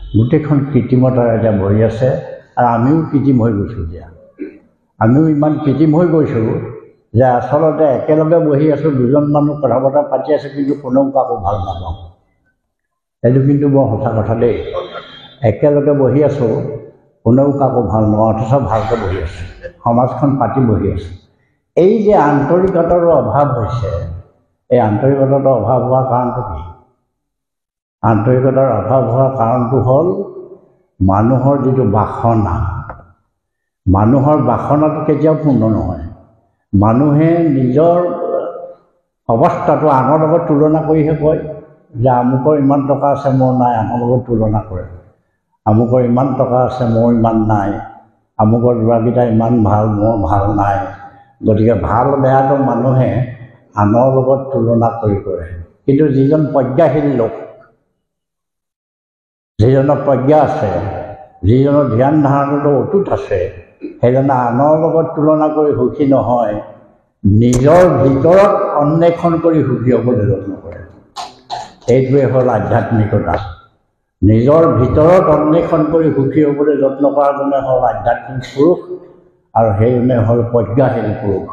গোটেইখন কৃত্ৰিমতাৰে এতিয়া ভৰি আছে আৰু আমিও কৃত্ৰিম হৈ গৈছোঁ এতিয়া আমিও ইমান কৃত্ৰিম হৈ গৈছোঁ যে আচলতে একেলগে বহি আছোঁ দুজন মানুহ কথা বতৰা পাতি আছে কিন্তু কোনেও কাকো ভাল নাপাওঁ সেইটো কিন্তু বৰ সঁচা কথা দেই একেলগে বহি আছোঁ কোনেও কাকো ভাল নাপাওঁ অথচ ভালকৈ বহি আছোঁ সমাজখন পাতি বহি আছে এই যে আন্তৰিকতাৰ অভাৱ হৈছে এই আন্তৰিকতাৰ অভাৱ হোৱাৰ কাৰণটো কি আন্তৰিকতাৰ অভাৱ হোৱাৰ কাৰণটো হ'ল মানুহৰ যিটো বাসনা মানুহৰ বাসনাটো কেতিয়াও পূৰ্ণ নহয় মানুহে নিজৰ অৱস্থাটো আনৰ লগত তুলনা কৰিহে কয় যে আমুকৰ ইমান টকা আছে মোৰ নাই আনৰ লগত তুলনা কৰে আমুকৰ ইমান টকা আছে মোৰ ইমান নাই আমুকৰ ল'ৰাকেইটা ইমান ভাল মোৰ ভাল নাই গতিকে ভাল বেয়াটো মানুহে আনৰ লগত তুলনা কৰি কৰে কিন্তু যিজন প্ৰজ্ঞাশীল লোক যিজনৰ প্ৰজ্ঞা আছে যিজনৰ ধ্যান ধাৰণাটো অটুট আছে সেইজনে আনৰ লগত তুলনা কৰি সুখী নহয় নিজৰ ভিতৰত অন্বেষণ কৰি সুখী হ'বলৈ যত্ন কৰে এইটোৱে হ'ল আধ্যাত্মিকতা নিজৰ ভিতৰত অন্বেষণ কৰি সুখী হ'বলৈ যত্ন কৰাজনে হ'ল আধ্যাত্মিক পুৰুষ আৰু সেইজনে হ'ল প্ৰজ্ঞাশীল পুৰুষ